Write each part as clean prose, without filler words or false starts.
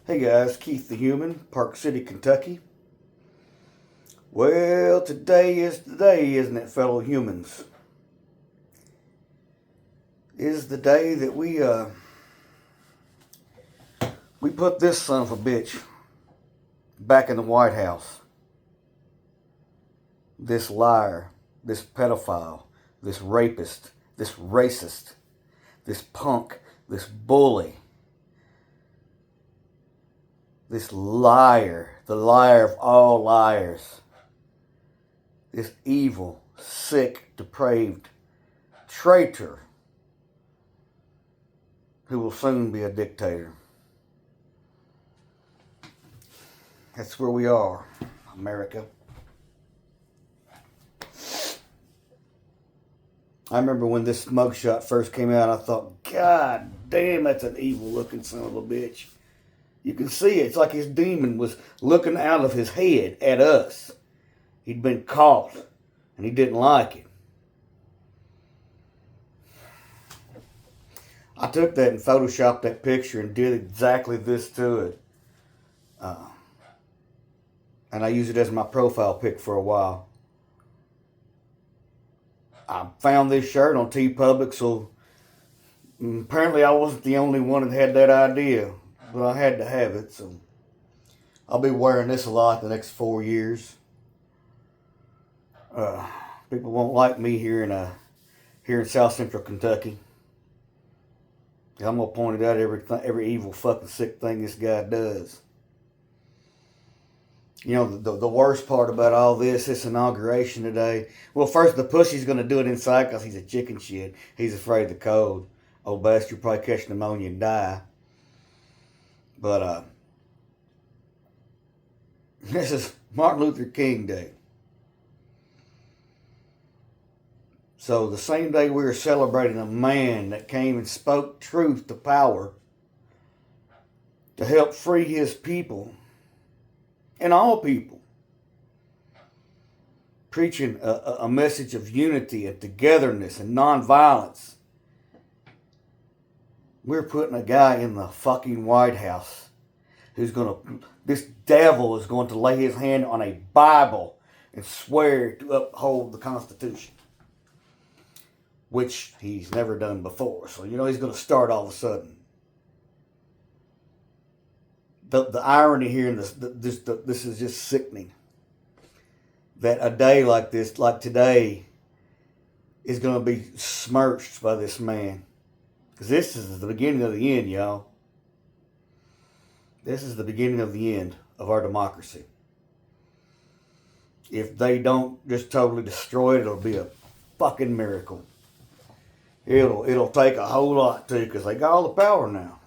Hey guys, Keith the Human, Park City, Kentucky. Well, today is the day, isn't it, fellow humans? Is the day that we put this son of a bitch back in the White House. This liar, this pedophile, this rapist, this racist, this punk, this bully, this liar, the liar of all liars, this evil, sick, depraved traitor who will soon be a dictator. That's where we are, America. I remember when this mugshot first came out, I thought, God damn, that's an evil looking son of a bitch. You can see it. It's like his demon was looking out of his head at us. He'd been caught, and he didn't like it. I took that and photoshopped that picture and did exactly this to it. And I used it as my profile pic for a while. I found this shirt on TeePublic, so apparently I wasn't the only one that had that idea, but I had to have it, so I'll be wearing this a lot the next 4 years. People won't like me here in South Central Kentucky. I'm gonna point it out every evil fucking sick thing this guy does. You know, the worst part about all this inauguration today. Well, first, the pussy's going to do it inside because he's a chicken shit. He's afraid of the cold. Old bastard, you'll probably catch pneumonia and die. But this is Martin Luther King Day. So the same day we were celebrating a man that came and spoke truth to power to help free his people and all people, preaching a message of unity and togetherness and nonviolence. We're putting a guy in the fucking White House this devil is going to lay his hand on a Bible and swear to uphold the Constitution, which he's never done before. So, he's going to start all of a sudden. The irony here in this is just sickening. That a day like this, like today, is going to be smirched by this man. Because this is the beginning of the end, y'all. This is the beginning of the end of our democracy. If they don't just totally destroy it, it'll be a fucking miracle. It'll take a whole lot too, because they got all the power now.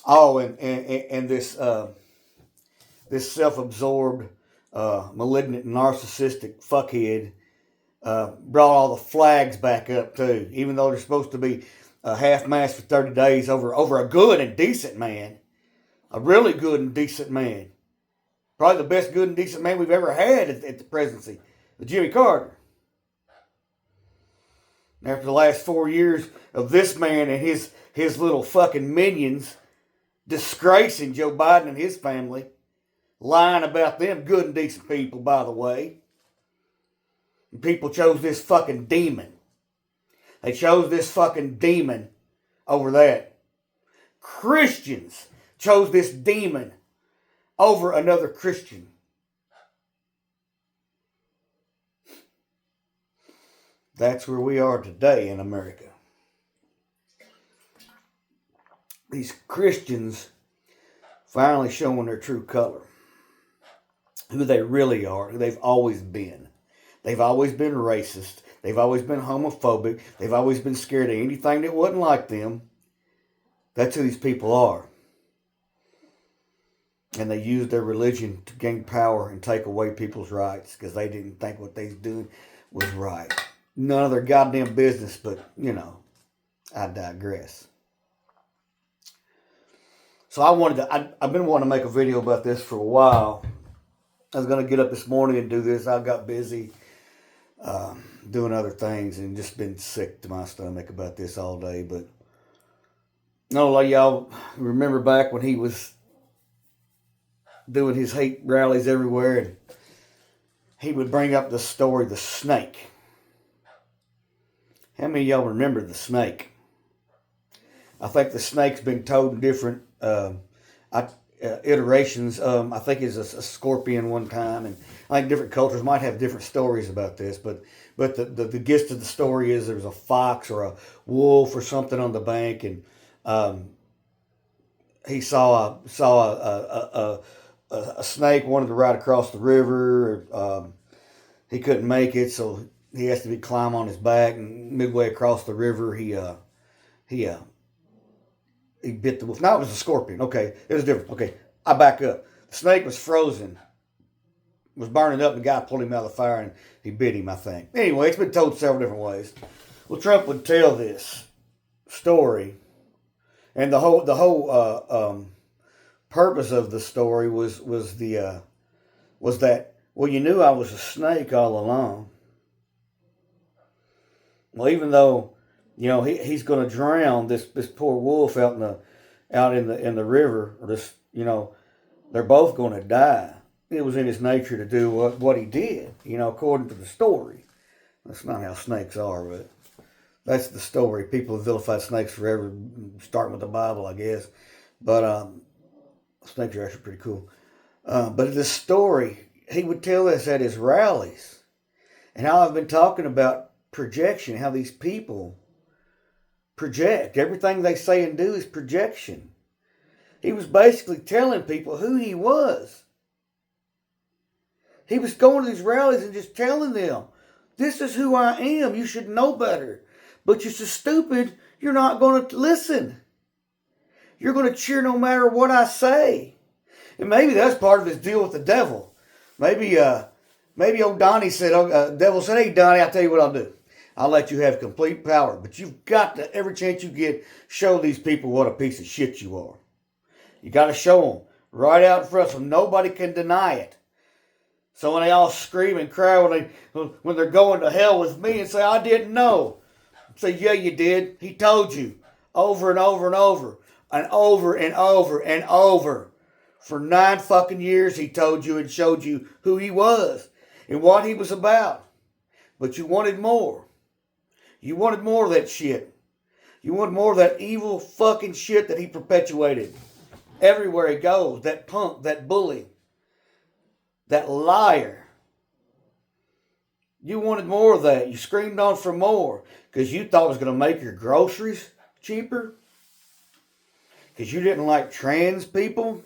Oh, and this self-absorbed, malignant, narcissistic fuckhead brought all the flags back up too, even though they're supposed to be half-mast for 30 days over a good and decent man, a really good and decent man, probably the best good and decent man we've ever had at the presidency, Jimmy Carter. After the last 4 years of this man and his little fucking minions disgracing Joe Biden and his family, lying about them, good and decent people, by the way. And people chose this fucking demon. They chose this fucking demon over that. Christians chose this demon over another Christian. That's where we are today in America. These Christians finally showing their true color. Who they really are, who they've always been. They've always been racist. They've always been homophobic. They've always been scared of anything that wasn't like them. That's who these people are. And they use their religion to gain power and take away people's rights because they didn't think what they was doing was right. None of their goddamn business, but, I digress. So I've been wanting to make a video about this for a while. I was going to get up this morning and do this. I got busy doing other things and just been sick to my stomach about this all day. But No, like y'all remember back when he was doing his hate rallies everywhere, and he would bring up the story, the snake. How many of y'all remember the snake? I think the snake's been told in different iterations. I think it's a scorpion one time, and I think different cultures might have different stories about this. But the gist of the story is there was a fox or a wolf or something on the bank, and um, he saw a snake wanted to ride across the river. He couldn't make it, so he has to be climb on his back. And midway across the river, he he bit the wolf. No, it was a scorpion. Okay, it was different. Okay, I back up. The snake was frozen, was burning up, and the guy pulled him out of the fire and he bit him, I think. Anyway, it's been told several different ways. Well, Trump would tell this story, and the whole purpose of the story was that, well, you knew I was a snake all along. Well, even though he's going to drown this poor wolf out in the river, or this they're both going to die. It was in his nature to do what he did, according to the story. That's not how snakes are, but that's the story. People have vilified snakes forever, starting with the Bible, I guess. But snakes are actually pretty cool. But this story, he would tell us at his rallies, and how I've been talking about projection, how these people project. Everything they say and do is projection. He was basically telling people who he was. He was going to these rallies and just telling them, this is who I am. You should know better. But you're so stupid, you're not going to listen. You're going to cheer no matter what I say. And maybe that's part of his deal with the devil. Maybe old Donnie said, devil said, hey, Donnie, I'll tell you what I'll do. I'll let you have complete power. But you've got to, every chance you get, show these people what a piece of shit you are. You got to show them right out in front so nobody can deny it. So when they all scream and cry when they're going to hell with me and say, I didn't know. Say, yeah, you did. He told you over and over and over and over and over and over. For 9 fucking years he told you and showed you who he was and what he was about. But you wanted more. You wanted more of that shit. You wanted more of that evil fucking shit that he perpetuated. Everywhere he goes, that punk, that bully, that liar. You wanted more of that. You screamed on for more because you thought it was going to make your groceries cheaper. Because you didn't like trans people.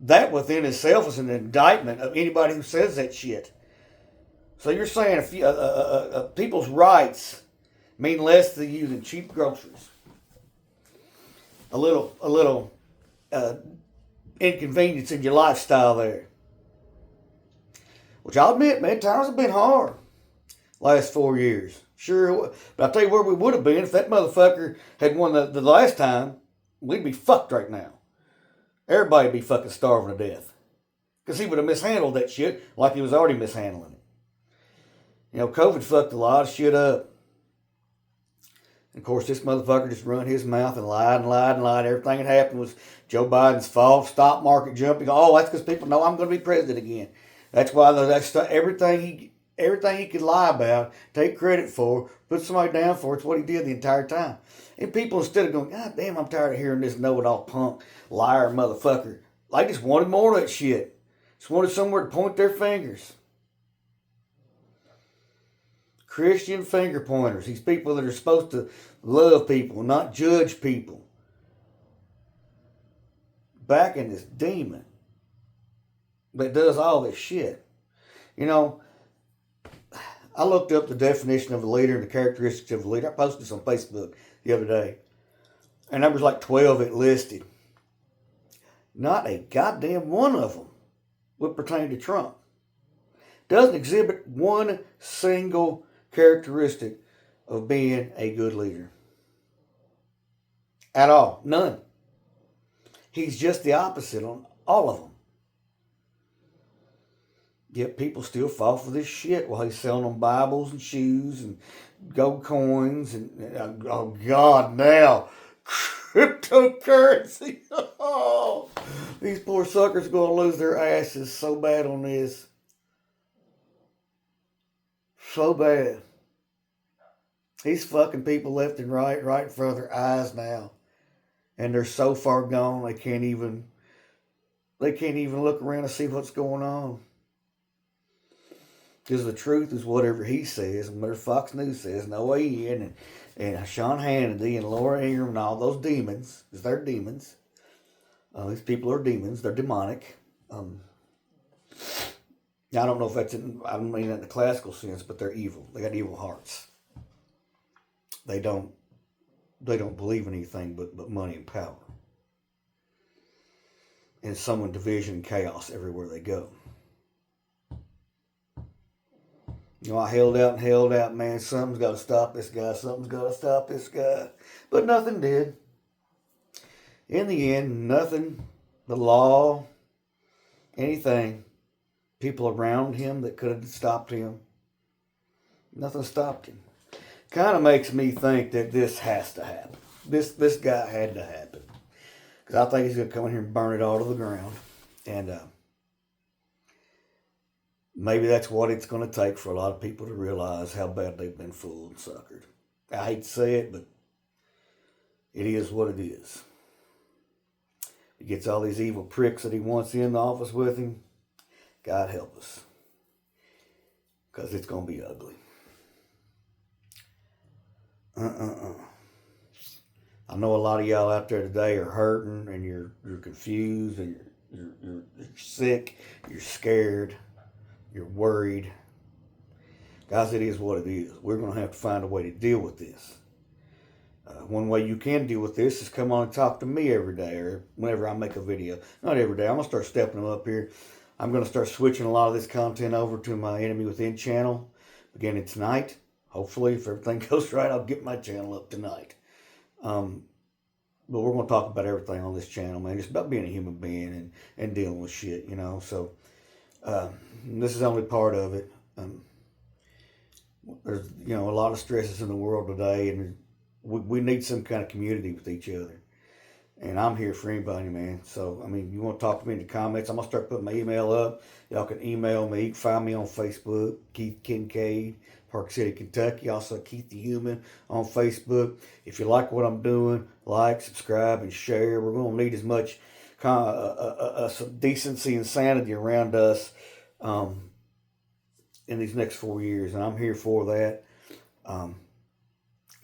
That within itself is an indictment of anybody who says that shit. So you're saying people's rights mean less to you than cheap groceries. A little inconvenience in your lifestyle there. Which I'll admit, man, times have been hard last 4 years. Sure, but I'll tell you where we would have been if that motherfucker had won the last time. We'd be fucked right now. Everybody would be fucking starving to death. Because he would have mishandled that shit like he was already mishandling it. COVID fucked a lot of shit up. And of course, this motherfucker just run his mouth and lied and lied and lied. Everything that happened was Joe Biden's fault. Stock market jumping. Oh, that's because people know I'm going to be president again. That's why that's everything he could lie about, take credit for, put somebody down for. It's what he did the entire time. And people, instead of going, God damn, I'm tired of hearing this know-it-all punk, liar, motherfucker. They just wanted more of that shit. Just wanted somewhere to point their fingers. Christian finger pointers. These people that are supposed to love people, not judge people. Backing this demon that does all this shit. I looked up the definition of a leader and the characteristics of a leader. I posted this on Facebook the other day. And there was like 12 it listed. Not a goddamn one of them would pertain to Trump. Doesn't exhibit one single characteristic of being a good leader. At all. None. He's just the opposite on all of them. Yet people still fall for this shit while he's selling them Bibles and shoes and gold coins and oh God, now cryptocurrency. Oh, these poor suckers are going to lose their asses so bad on this. So bad. He's fucking people left and right in front of their eyes now. And they're so far gone they can't even look around and see what's going on. Because the truth is whatever he says, and whatever Fox News says, and OAN, and Sean Hannity, and Laura Ingraham, and all those demons, because they're demons. These people are demons. They're demonic. I don't know if I don't mean that in the classical sense, but they're evil. They got evil hearts. They don't believe in anything but money and power. And sowing division and chaos everywhere they go. You know, I held out, man. Something's got to stop this guy. Something's got to stop this guy. But nothing did. In the end, nothing. The law, anything. People around him that could have stopped him. Nothing stopped him. Kind of makes me think that this has to happen. This guy had to happen. Because I think he's going to come in here and burn it all to the ground. And maybe that's what it's going to take for a lot of people to realize how bad they've been fooled and suckered. I hate to say it, but it is what it is. He gets all these evil pricks that he wants in the office with him. God help us. Because it's going to be ugly. I know a lot of y'all out there today are hurting and you're confused and you're sick, you're scared, you're worried. Guys, it is what it is. We're going to have to find a way to deal with this. One way you can deal with this is come on and talk to me every day or whenever I make a video. Not every day. I'm going to start stepping them up here. I'm going to start switching a lot of this content over to my Enemy Within channel beginning tonight. Hopefully, if everything goes right, I'll get my channel up tonight. But we're going to talk about everything on this channel, man. Just about being a human being and dealing with shit, you know. So, this is only part of it. There's, you know, a lot of stresses in the world today, and we need some kind of community with each other. And I'm here for anybody, man. So, I mean, you want to talk to me in the comments, I'm going to start putting my email up. Y'all can email me. You can find me on Facebook, Keith Kincaid, Park City, Kentucky. Also, Keith the Human on Facebook. If you like what I'm doing, like, subscribe, and share. We're going to need as much some decency and sanity around us in these next 4 years. And I'm here for that.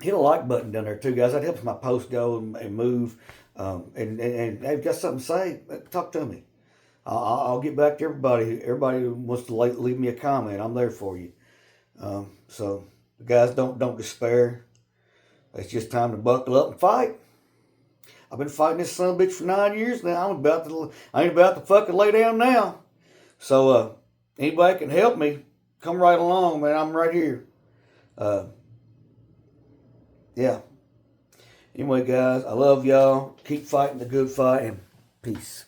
Hit a like button down there, too, guys. That helps my post go and move. And if you got something to say, talk to me. I'll get back to everybody. Everybody who wants to leave me a comment, I'm there for you. So, guys, don't despair. It's just time to buckle up and fight. I've been fighting this son of a bitch for 9 years now. I ain't about to fucking lay down now. So, anybody can help me, come right along, man. I'm right here. Yeah. Anyway, guys, I love y'all. Keep fighting the good fight, and peace.